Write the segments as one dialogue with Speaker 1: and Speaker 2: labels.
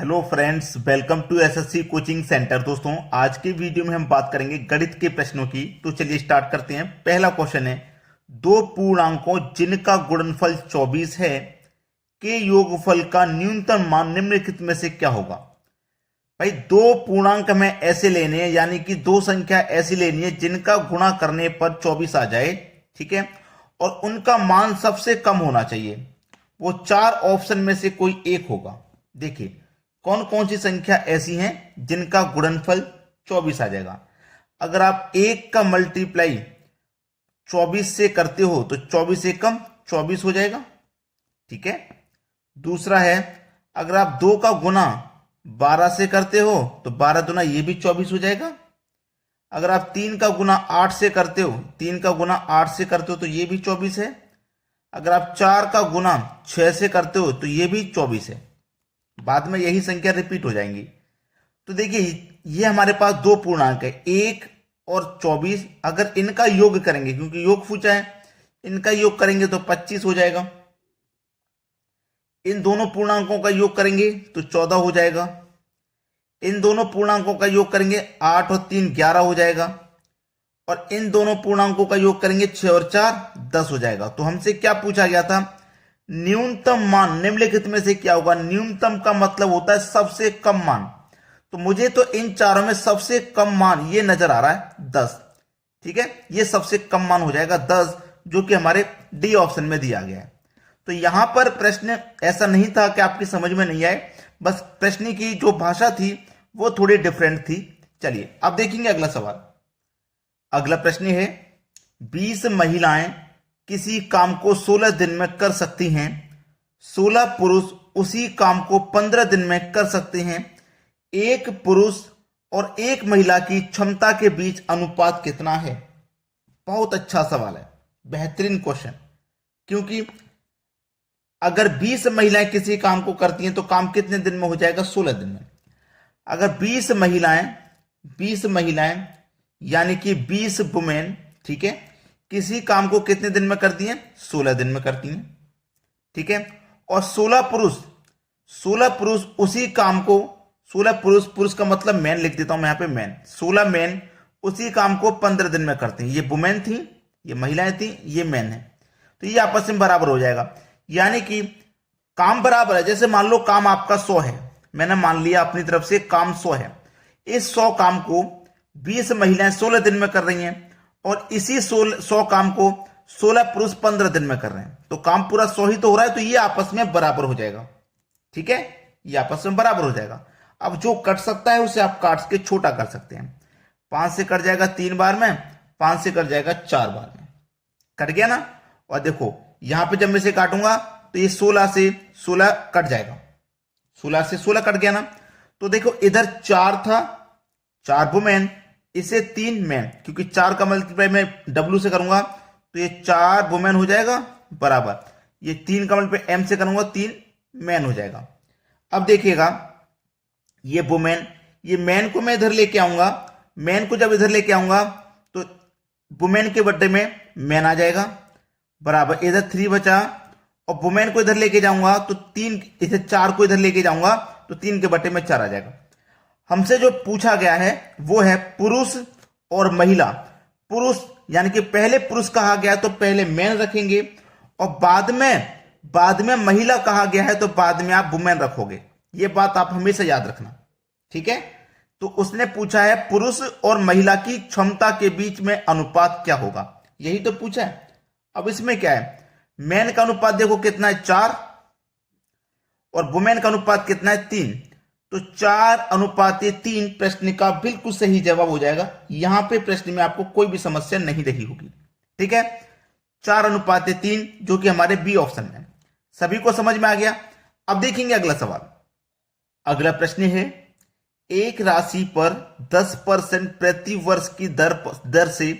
Speaker 1: Hello friends, welcome to SSC coaching centre. दोस्तों, आज के वीडियो में हम बात करेंगे गणित के प्रश्नों की। तो चलिए स्टार्ट करते हैं। पहला क्वेश्चन है, दो पूर्णांकों जिनका गुणनफल 24 है के योगफल का न्यूनतम मान निम्नलिखित में से क्या होगा। भाई, दो पूर्णांक हमें ऐसे लेने हैं, यानी कि दो संख्या ऐसी लेनी है जिनका गुणा करने पर 24 आ जाए, ठीक है, और उनका मान सबसे कम होना चाहिए। वो चार ऑप्शन में से कोई एक होगा। देखिए कौन कौन सी संख्या ऐसी हैं जिनका गुणनफल 24 आ जाएगा। अगर आप एक का मल्टीप्लाई 24 से करते हो तो 24 से कम 24 हो जाएगा, ठीक है। दूसरा है, अगर आप दो का गुना 12 से करते हो तो 12 दुना ये भी 24 हो जाएगा। अगर आप तीन का गुना 8 से करते हो, 3 का गुना 8 से करते हो तो ये भी 24 है। अगर आप 4 का गुना 6 से करते हो तो ये भी 24 है। बाद में यही संख्या रिपीट हो जाएंगी। तो देखिए, ये हमारे पास दो पूर्णांक है, 1 और 24। अगर इनका योग करेंगे, क्योंकि योग पूछा है, इनका योग करेंगे तो 25 हो जाएगा। इन दोनों पूर्णांकों का योग करेंगे तो 14 हो जाएगा। इन दोनों पूर्णांकों का योग करेंगे 8 और 3 11 हो जाएगा। और इन दोनों पूर्णांकों का योग करेंगे 6 और 4 10 हो जाएगा। तो हमसे क्या पूछा गया था, न्यूनतम मान निम्नलिखित में से क्या होगा। न्यूनतम का मतलब होता है सबसे कम मान। तो मुझे तो इन चारों में सबसे कम मान ये नजर आ रहा है 10, ठीक है। ये सबसे कम मान हो जाएगा 10, जो कि हमारे डी ऑप्शन में दिया गया है। तो यहां पर प्रश्न ऐसा नहीं था कि आपकी समझ में नहीं आए, बस प्रश्न की जो भाषा थी वो थोड़ी डिफरेंट थी। चलिए अब देखेंगे अगला सवाल। अगला प्रश्न है, 20 महिलाएं किसी काम को 16 दिन में कर सकती हैं, 16 पुरुष उसी काम को 15 दिन में कर सकते हैं। एक पुरुष और एक महिला की क्षमता के बीच अनुपात कितना है। बहुत अच्छा सवाल है, बेहतरीन क्वेश्चन। क्योंकि अगर 20 महिलाएं किसी काम को करती हैं तो काम कितने दिन में हो जाएगा, 16 दिन में। अगर 20 महिलाएं यानी कि 20 वुमेन, ठीक है, किसी काम को कितने दिन में करती हैं, 16 दिन में करती हैं, ठीक है। और 16 पुरुष उसी काम को, 16 पुरुष का मतलब मैन लिख देता हूं मैं यहां पे, मैन, 16 मैन उसी काम को 15 दिन में करते हैं। ये वुमेन थी, ये महिलाएं थी, ये मैन है। तो ये आपस में बराबर हो जाएगा, यानी कि काम बराबर है। जैसे मान लो काम आपका 100 है, मैंने मान लिया अपनी तरफ से काम 100 है। इस 100 काम को 20 महिलाएं 16 दिन में कर रही हैं, और इसी 100 काम को 16 पुरुष 15 दिन में कर रहे हैं। तो काम पूरा 100 ही तो हो रहा है, तो ये आपस में बराबर हो जाएगा, ठीक है। ये आपस में बराबर हो जाएगा। अब जो कट सकता है उसे आप काट के छोटा कर सकते हैं। 5 से कट जाएगा 3 बार में, 5 से कट जाएगा 4 बार में, कट गया ना। और देखो यहां पे जब मैं इसे काटूंगा तो ये 16 से 16 कट जाएगा, 16 से 16 कट गया ना। तो देखो इधर 4 था, 4 वुमेन, इसे 3 मैन, क्योंकि 4 का मल्टीप्लाई मैं W से करूंगा तो ये 4 वुमेन हो जाएगा बराबर, ये 3 का मल्टीप्लाई M से करूंगा 3 मैन हो जाएगा। अब देखिएगा ये वुमेन, ये मैन को मैं इधर लेके आऊंगा, मैन को जब इधर लेके आऊंगा तो वुमेन के बट्टे में मैन आ जाएगा बराबर, इधर 3 बचा। और वुमेन को इधर लेके जाऊंगा तो 3, इधर 4 को इधर लेके जाऊंगा तो 3 के बट्टे में 4 आ जाएगा। हमसे जो पूछा गया है वो है पुरुष और महिला। पुरुष यानी कि पहले पुरुष कहा गया तो पहले मैन रखेंगे, और बाद में महिला कहा गया है तो बाद में आप वुमेन रखोगे। ये बात आप हमेशा याद रखना, ठीक है। तो उसने पूछा है पुरुष और महिला की क्षमता के बीच में अनुपात क्या होगा, यही तो पूछा है। अब इसमें क्या है, मैन का अनुपात देखो कितना है, 4, और वुमेन का अनुपात कितना है, 3। तो 4:3 प्रश्न का बिल्कुल सही जवाब हो जाएगा। यहां पे प्रश्न में आपको कोई भी समस्या नहीं रही होगी, ठीक है। 4:3 जो कि हमारे बी ऑप्शन में। सभी को समझ में आ गया। अब देखेंगे अगला सवाल। अगला प्रश्न है, एक राशि पर 10% प्रति वर्ष की दर से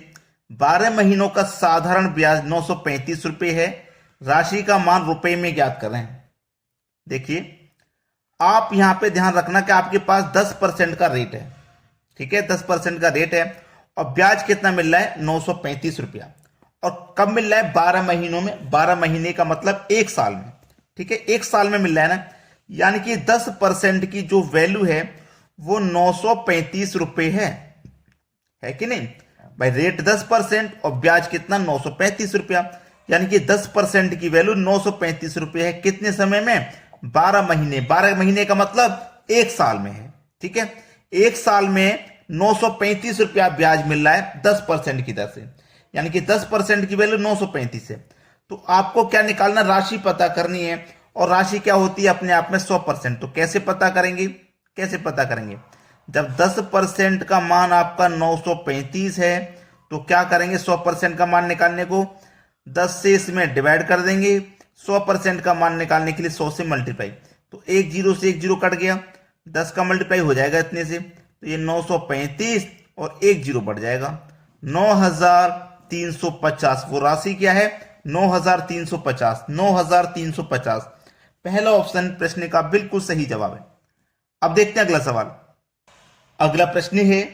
Speaker 1: 12 महीनों का साधारण ब्याज 935 रुपए है। राशि का मान रुपए में ज्ञात कर रहे हैं। देखिए आप यहां पे ध्यान रखना कि आपके पास 10% का रेट है, ठीक है, 10% का रेट है, और ब्याज कितना मिल रहा है, 935 रुपया। और कब मिल रहा है, 12 महीनों में। 12 महीने का मतलब 1 साल में, ठीक है, 1 साल में मिल रहा है ना। यानी कि 10% की जो वैल्यू है वो 935 रुपए है कि नहीं भाई। रेट 10% और ब्याज कितना 935 रुपया, यानी कि 10% की वैल्यू 935 रुपये है। कितने समय में? 12 महीने। 12 महीने का मतलब 1 साल में है, ठीक है। 1 साल में 935 रुपया ब्याज मिल रहा है 10% की दर से, यानी कि 10% की वैल्यू 935 है। तो आपको क्या निकालना? राशि पता करनी है, और राशि क्या होती है अपने आप में 100%। तो कैसे पता करेंगे? कैसे पता करेंगे? जब 10% का मान आपका 935 है तो क्या करेंगे? 100% का मान निकालने को 10 से इसमें डिवाइड कर देंगे, 100% का मान निकालने के लिए 100 से मल्टीप्लाई। तो एक जीरो से एक जीरो कट गया, 10 का मल्टीप्लाई हो जाएगा इतने से, तो ये 935 और एक जीरो बढ़ जाएगा 9350। वो राशि क्या है? 9350। 9350 पहला ऑप्शन प्रश्न का बिल्कुल सही जवाब है। अब देखते हैं अगला सवाल। अगला प्रश्न है,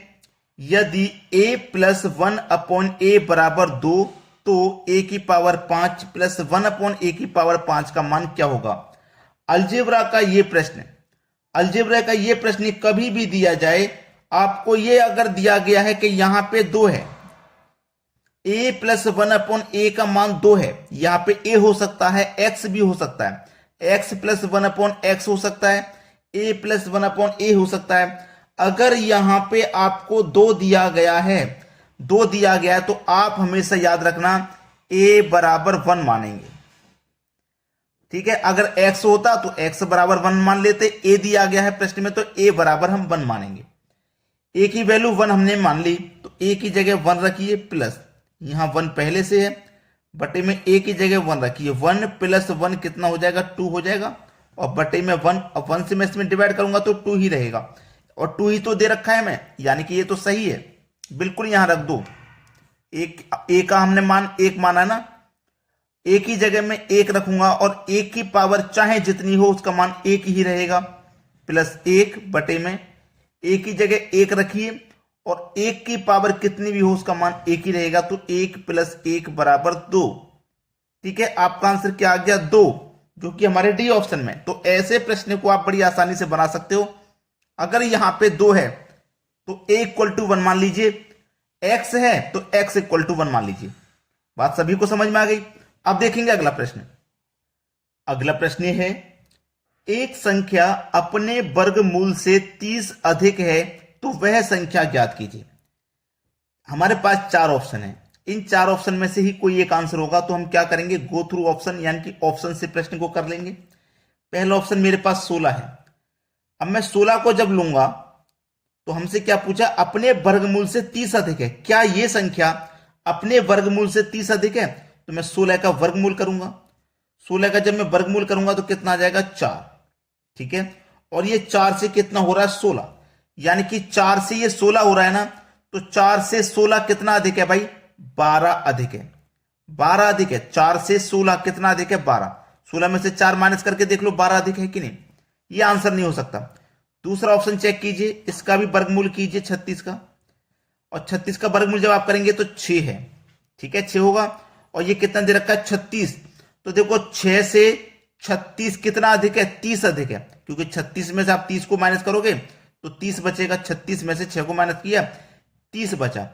Speaker 1: यदि a प्लस 1/a बराबर 2 तो a की पावर 5 प्लस 1/a की पावर 5 का मान क्या होगा? अलजेब्रा का ये प्रश्न कभी भी दिया जाए, आपको ये अगर दिया गया है कि यहां पे 2 है, a प्लस 1/a का मान 2 है, यहां पे a हो सकता है, x भी हो सकता है, x प्लस 1/x हो सकता है, a प्लस 1/a हो सकता है। अगर यहां पे आपको 2 दिया गया है तो आप हमेशा याद रखना a बराबर 1 मानेंगे, ठीक है। अगर x होता तो x बराबर 1 मान लेते, a दिया गया है प्रश्न में तो a बराबर हम 1 मानेंगे। a की वैल्यू 1 हमने मान ली, तो a की जगह 1 रखिए, प्लस यहां 1 पहले से है, बटे में a की जगह 1 रखिए, 1 प्लस 1 कितना हो जाएगा? 2 हो जाएगा, और बटे में 1, और 1 से मैं इसमें डिवाइड करूंगा तो 2 ही रहेगा, और 2 ही तो दे रखा है मैं, यानी कि ये तो सही है, बिल्कुल यहां रख दो। a का हमने मान 1 माना ना, a की जगह में 1 रखूंगा, और 1 की पावर चाहे जितनी हो उसका मान 1 ही रहेगा, प्लस 1 बटे में a की जगह 1 रखिए, और 1 की पावर कितनी भी हो उसका मान 1 ही रहेगा, तो 1 प्लस 1 बराबर 2, ठीक है। आपका आंसर क्या आ गया? 2, जो कि हमारे डी ऑप्शन में। तो ऐसे प्रश्न को आप बड़ी आसानी से बना सकते हो। अगर यहां पे 2 है तो a इक्वल टू 1 मान लीजिए, x है तो x इक्वल टू 1 मान लीजिए। बात सभी को समझ में आ गई? अब देखेंगे अगला प्रश्न। अगला प्रश्न है, एक संख्या अपने वर्गमूल से 30 अधिक है तो वह संख्या ज्ञात कीजिए। हमारे पास 4 ऑप्शन है, इन 4 ऑप्शन में से ही कोई एक आंसर होगा, तो हम क्या करेंगे? गो थ्रू ऑप्शन, यानी कि ऑप्शन से प्रश्न को कर लेंगे। पहला ऑप्शन मेरे पास 16 है। अब मैं 16 को जब लूंगा तो हमसे क्या पूछा? अपने वर्गमूल से 30 अधिक है, क्या यह संख्या अपने वर्गमूल से 30 अधिक है? तो मैं 16 का वर्गमूल करूंगा, 16 का जब मैं वर्गमूल करूंगा तो कितना आ जाएगा? 4, ठीक है। और ये 4 से कितना हो रहा है? 16, यानी कि 4 से ये 16 हो रहा है ना, तो 4 से 16 कितना अधिक है भाई? 12 अधिक है, 12 अधिक है। 4 से 16 कितना अधिक है? 12। 16 में से 4 माइनस करके देख लो 12 अधिक है कि नहीं। ये आंसर नहीं हो सकता। दूसरा ऑप्शन चेक कीजिए, इसका भी वर्गमूल कीजिए 36 का, और 36 का वर्गमूल जब आप करेंगे तो 6 है, ठीक है, 6 होगा। और ये कितना दे रखा है? 36। तो देखो 6 से 36 कितना अधिक है? 30 अधिक है, क्योंकि 36 में से आप 30 को माइनस करोगे तो 30 बचेगा। 36 में से 6 को माइनस किया, 30 बचा,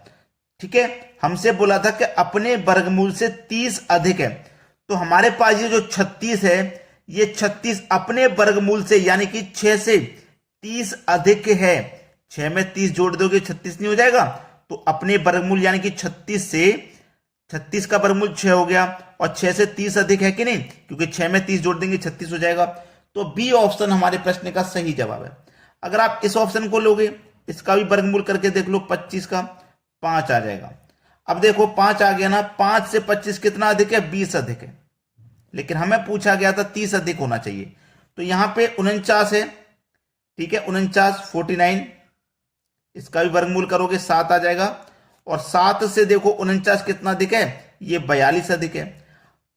Speaker 1: ठीक है। हमसे बोला था कि अपने वर्गमूल से 30 अधिक है, तो हमारे पास ये जो 36 है, ये 36 अपने वर्गमूल से यानी कि 6 से 30 अधिक है। 6 में 30 जोड़ दोगे 36 नहीं हो जाएगा? तो अपने वर्गमूल यानी कि 36 से 36 का वर्गमूल 6 हो गया, और 6 से 30 अधिक है कि नहीं, क्योंकि 6 में 30 जोड़ देंगे 36 हो जाएगा। तो बी ऑप्शन हमारे प्रश्न का सही जवाब है। अगर आप इस ऑप्शन को लोगे, इसका भी वर्गमूल करके देख लो, 25 का 5 आ जाएगा। अब देखो 5 आ गया ना, 5 से 25 कितना अधिक है? 20 अधिक है, लेकिन हमें पूछा गया था 30 अधिक होना चाहिए। तो यहां पे 49 है, ठीक है, 49 49, इसका भी वर्गमूल करोगे 7 आ जाएगा। और 7 से देखो 49 कितना अधिक है? ये 42 अधिक है।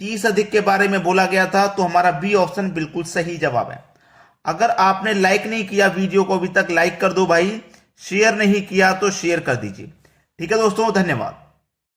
Speaker 1: 30 अधिक के बारे में बोला गया था, तो हमारा बी ऑप्शन बिल्कुल सही जवाब है। अगर आपने लाइक नहीं किया वीडियो को अभी तक, लाइक कर दो भाई। शेयर नहीं किया तो शेयर कर दीजिए, ठीक है दोस्तों, धन्यवाद।